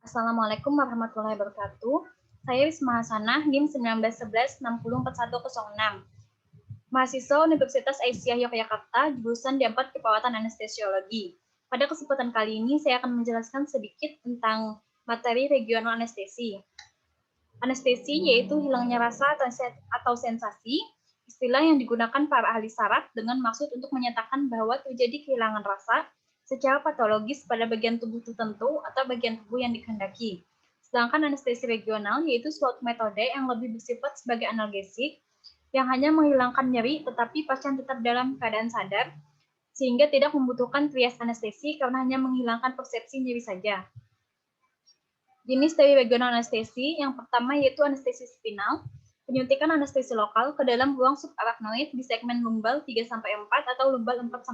Assalamualaikum warahmatullahi wabarakatuh. Saya Wisma Hasanah, NIM 1911-604106. Mahasiswa Universitas Aisyah Yogyakarta, jurusan D4 Keperawatan Anestesiologi. Pada kesempatan kali ini, saya akan menjelaskan sedikit tentang materi regional anestesi. Anestesi yaitu hilangnya rasa atau sensasi, istilah yang digunakan para ahli saraf dengan maksud untuk menyatakan bahwa terjadi kehilangan rasa secara patologis pada bagian tubuh tertentu atau bagian tubuh yang dikehendaki. Sedangkan anestesi regional yaitu suatu metode yang lebih bersifat sebagai analgesik yang hanya menghilangkan nyeri tetapi pasien tetap dalam keadaan sadar sehingga tidak membutuhkan trias anestesi karena hanya menghilangkan persepsi nyeri saja. Jenis dari regional anestesi yang pertama yaitu anestesi spinal, penyuntikan anestesi lokal ke dalam ruang subarachnoid di segmen lumbal 3-4 atau lumbal 4-5.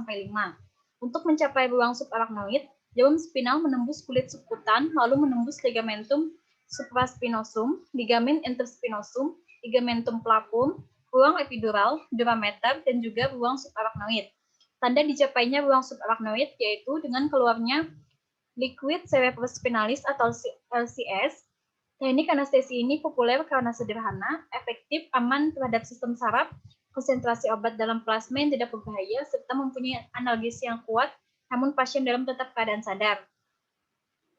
Untuk mencapai ruang subarachnoid, jarum spinal menembus kulit subkutan lalu menembus ligamentum supraspinosum, ligamen interspinosum, ligamentum flavum, ruang epidural, durameter, dan juga ruang subarachnoid. Tanda dicapainya ruang subarachnoid yaitu dengan keluarnya liquid cerebrospinalis atau LCS. Teknik anestesi ini populer karena sederhana, efektif, aman terhadap sistem saraf, konsentrasi obat dalam plasma yang tidak berbahaya, serta mempunyai analgesi yang kuat, namun pasien dalam tetap keadaan sadar.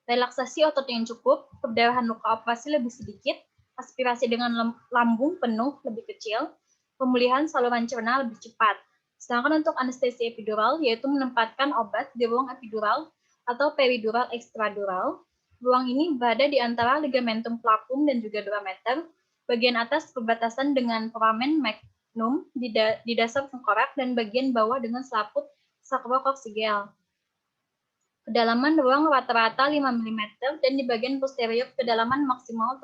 Relaksasi otot yang cukup, perdarahan luka operasi lebih sedikit, aspirasi dengan lambung penuh lebih kecil, pemulihan saluran cerna lebih cepat. Sedangkan untuk anestesi epidural, yaitu menempatkan obat di ruang epidural atau peridural ekstradural. Ruang ini berada di antara ligamentum flavum dan juga durameter, bagian atas perbatasan dengan foramen magnum di dasar tengkorak dan bagian bawah dengan selaput sacrococcygeal. Kedalaman ruang rata-rata 5 mm dan di bagian posterior kedalaman maksimal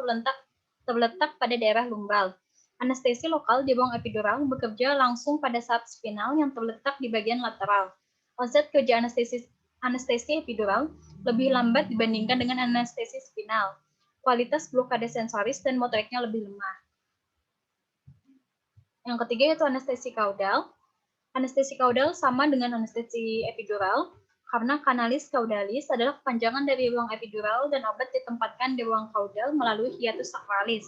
terletak pada daerah lumbal. Anestesi lokal di ruang epidural bekerja langsung pada saraf spinal yang terletak di bagian lateral. Onset kerja anestesi epidural lebih lambat dibandingkan dengan anestesi spinal. Kualitas blokade sensoris dan motoriknya lebih lemah. Yang ketiga yaitu anestesi kaudal. Anestesi kaudal sama dengan anestesi epidural karena kanalis caudalis adalah kepanjangan dari ruang epidural dan obat ditempatkan di ruang kaudal melalui hiatus sacralis.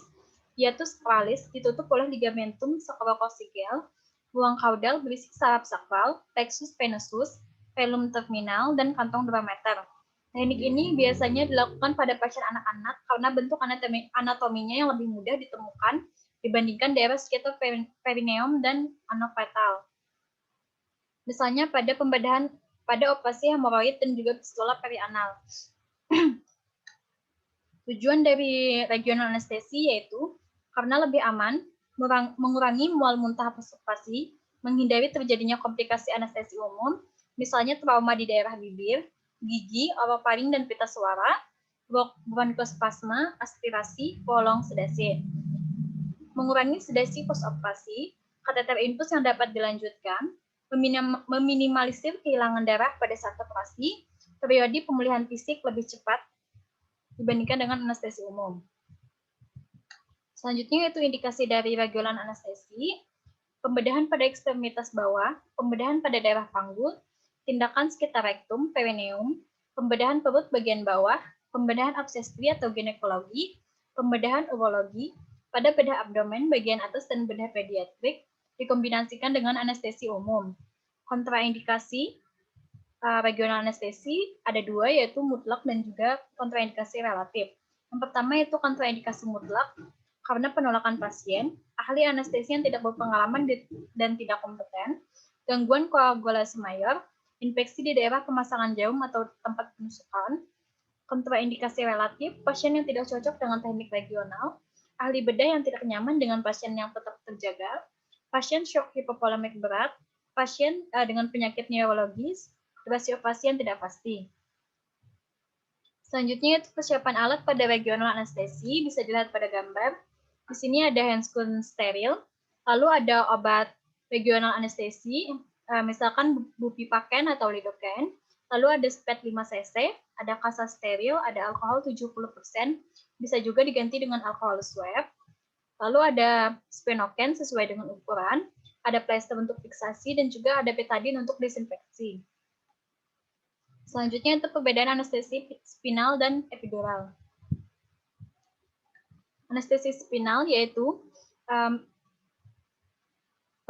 Hiatus sacralis ditutup oleh ligamentum sacrococcygeal. Ruang kaudal berisi saraf sakral, plexus venosus, velum terminal, dan kantong durameter. Teknik ini biasanya dilakukan pada pasien anak-anak karena bentuk anatominya yang lebih mudah ditemukan dibandingkan daerah sekitar perineum dan anofetal. Misalnya pada pembedahan pada operasi hemoroid dan juga fistula perianal. Tujuan dari regional anestesi yaitu karena lebih aman, mengurangi mual muntah pas operasi, menghindari terjadinya komplikasi anestesi umum, misalnya trauma di daerah bibir, gigi, orofaring dan pita suara, bronkospasma, aspirasi, bolong, sedasi. Mengurangi sedasi post-operasi, kateter infus yang dapat dilanjutkan, meminimalisir kehilangan darah pada saat operasi, periode pemulihan fisik lebih cepat dibandingkan dengan anestesi umum. Selanjutnya yaitu indikasi dari regional anestesi, pembedahan pada ekstremitas bawah, pembedahan pada daerah panggul, tindakan sekitar rektum, perineum, pembedahan perut bagian bawah, pembedahan obstetri atau ginekologi, pembedahan urologi, pada bedah abdomen bagian atas dan bedah pediatrik, dikombinasikan dengan anestesi umum. Kontraindikasi regional anestesi ada dua, yaitu mutlak dan juga kontraindikasi relatif. Yang pertama yaitu kontraindikasi mutlak, karena penolakan pasien, ahli anestesi yang tidak berpengalaman dan tidak kompeten, gangguan koagulasi mayor, infeksi di daerah pemasangan jarum atau tempat penusukan. Kontraindikasi relatif, pasien yang tidak cocok dengan teknik regional, ahli bedah yang tidak nyaman dengan pasien yang tetap terjaga, pasien shock hipovolemik berat, pasien dengan penyakit neurologis, durasi operasi yang tidak pasti. Selanjutnya itu persiapan alat pada regional anestesi, bisa dilihat pada gambar. Di sini ada handscoon steril, lalu ada obat regional anestesi, misalkan bupivacaine atau lidocaine, lalu ada spet 5 cc, ada kasa steril, ada alkohol 70%, bisa juga diganti dengan alkohol swab. Lalu ada spinoken sesuai dengan ukuran, ada plester untuk fiksasi, dan juga ada betadine untuk disinfeksi. Selanjutnya itu perbedaan anestesi spinal dan epidural. Anestesi spinal yaitu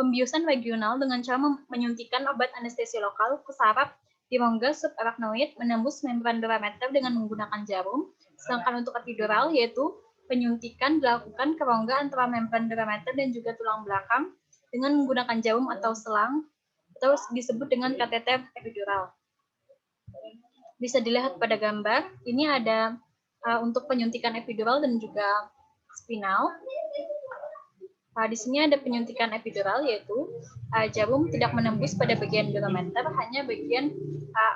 pembiusan regional dengan cara menyuntikkan obat anestesi lokal ke saraf di rongga subarachnoid menembus membran durameter dengan menggunakan jarum. Sedangkan untuk epidural yaitu penyuntikan dilakukan ke rongga antara membran durameter dan juga tulang belakang dengan menggunakan jarum atau selang atau disebut dengan kateter epidural. Bisa dilihat pada gambar, ini ada untuk penyuntikan epidural dan juga spinal. Di sini ada penyuntikan epidural yaitu jarum tidak menembus pada bagian durameter, hanya bagian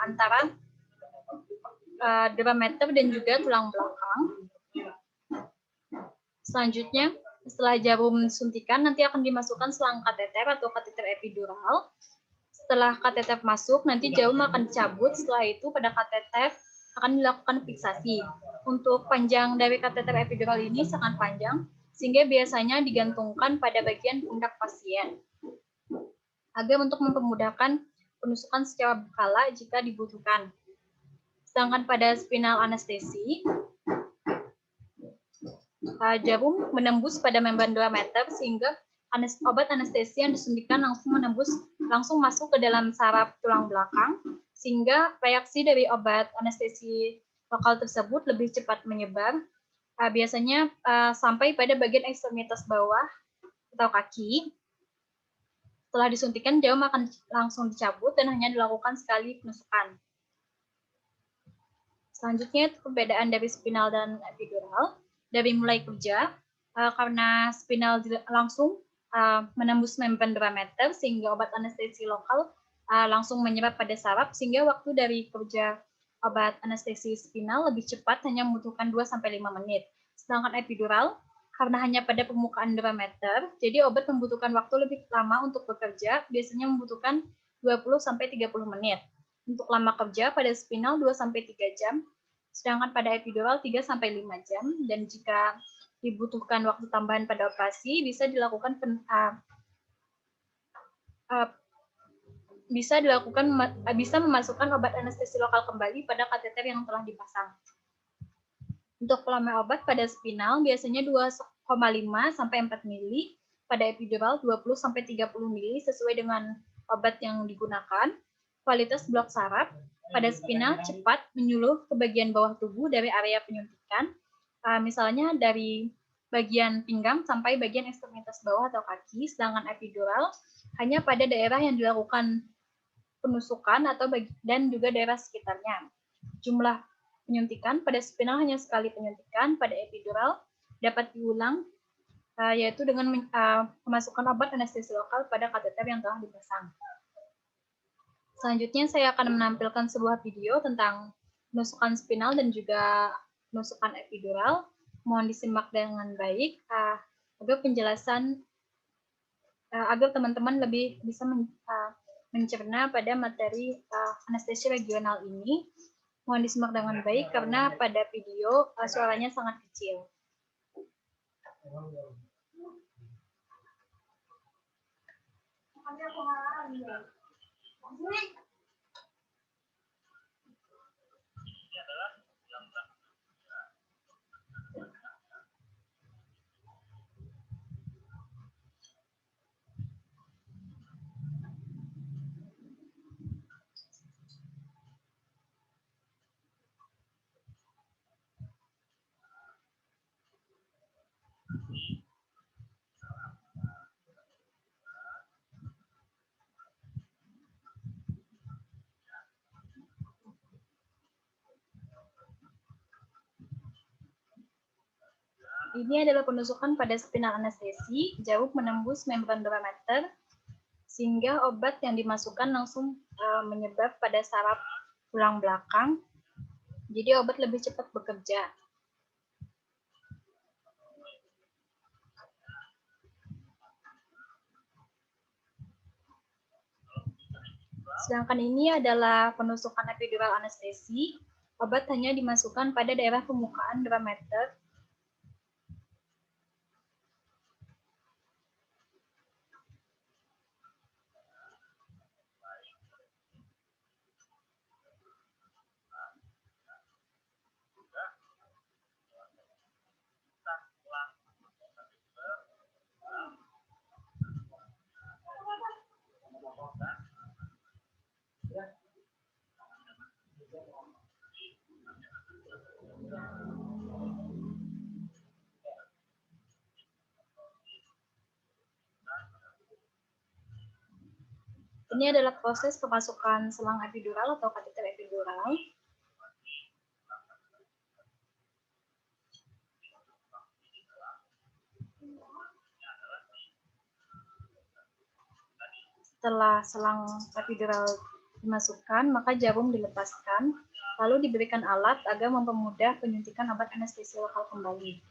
antara durameter dan juga tulang belakang. Selanjutnya, setelah jarum suntikan nanti akan dimasukkan selang kateter atau kateter epidural. Setelah kateter masuk, nanti jarum akan dicabut. Setelah itu pada kateter akan dilakukan fiksasi. Untuk panjang dari kateter epidural ini sangat panjang, sehingga biasanya digantungkan pada bagian pundak pasien agar untuk mempermudahkan penusukan secara berkala jika dibutuhkan. Sedangkan pada spinal anestesi, jarum menembus pada membran durameter sehingga obat anestesi yang disuntikan langsung masuk ke dalam saraf tulang belakang sehingga reaksi dari obat anestesi lokal tersebut lebih cepat menyebar. Biasanya sampai pada bagian ekstremitas bawah atau kaki. Setelah disuntikan, jarum akan langsung dicabut dan hanya dilakukan sekali penusukan. Selanjutnya, perbedaan dari spinal dan epidural. Dari mulai kerja, karena spinal langsung menembus membran durameter, sehingga obat anestesi lokal langsung menyerap pada saraf, sehingga waktu dari kerja obat anestesi spinal lebih cepat, hanya membutuhkan 2-5 menit. Sedangkan epidural, karena hanya pada permukaan durameter, jadi obat membutuhkan waktu lebih lama untuk bekerja, biasanya membutuhkan 20-30 menit. Untuk lama kerja pada spinal 2-3 jam, sedangkan pada epidural 3-5 jam, dan jika dibutuhkan waktu tambahan pada operasi, bisa memasukkan obat anestesi lokal kembali pada kateter yang telah dipasang. Untuk volume obat pada spinal biasanya 2,5-4 ml, pada epidural 20-30 ml sesuai dengan obat yang digunakan. Kualitas blok saraf pada spinal cepat menyuluh ke bagian bawah tubuh dari area penyuntikan, misalnya dari bagian pinggang sampai bagian ekstremitas bawah atau kaki, sedangkan epidural hanya pada daerah yang dilakukan penusukan dan juga daerah sekitarnya. Jumlah penyuntikan pada spinal hanya sekali penyuntikan, pada epidural dapat diulang yaitu dengan memasukkan obat anestesi lokal pada kateter yang telah dipasang. Selanjutnya saya akan menampilkan sebuah video tentang penusukan spinal dan juga penusukan epidural. Mohon disimak dengan baik agar teman-teman lebih bisa mencerna pada materi anestesi regional ini. Mohon disimak dengan baik karena pada video suaranya sangat kecil. Ini adalah penusukan pada spinal anestesi, jarum menembus membran durameter, sehingga obat yang dimasukkan langsung menyebar pada saraf tulang belakang, jadi obat lebih cepat bekerja. Sedangkan ini adalah penusukan epidural anestesi, obat hanya dimasukkan pada daerah permukaan durameter. Ini adalah proses pemasukan selang epidural atau kateter epidural. Setelah selang epidural dimasukkan, maka jarum dilepaskan, lalu diberikan alat agar mempermudah penyuntikan obat anestesi lokal kembali.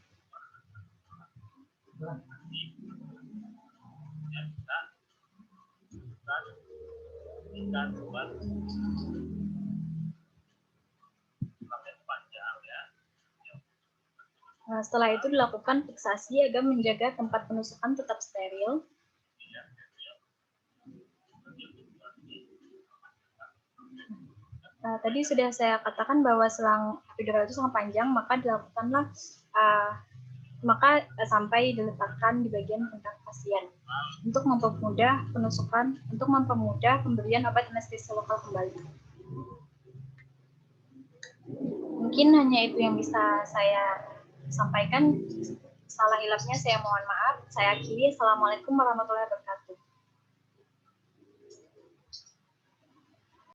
Nah, setelah itu dilakukan fiksasi agar menjaga tempat penusukan tetap steril. Tadi sudah saya katakan bahwa selang epidural itu sangat panjang, maka dilakukanlah sampai diletakkan di bagian punggung pasien untuk mempermudah penusukan, untuk mempermudah pemberian obat anestesi lokal kembali. Mungkin hanya itu yang bisa saya sampaikan. Salah hilapnya saya mohon maaf. Saya akhiri. Assalamualaikum warahmatullahi wabarakatuh.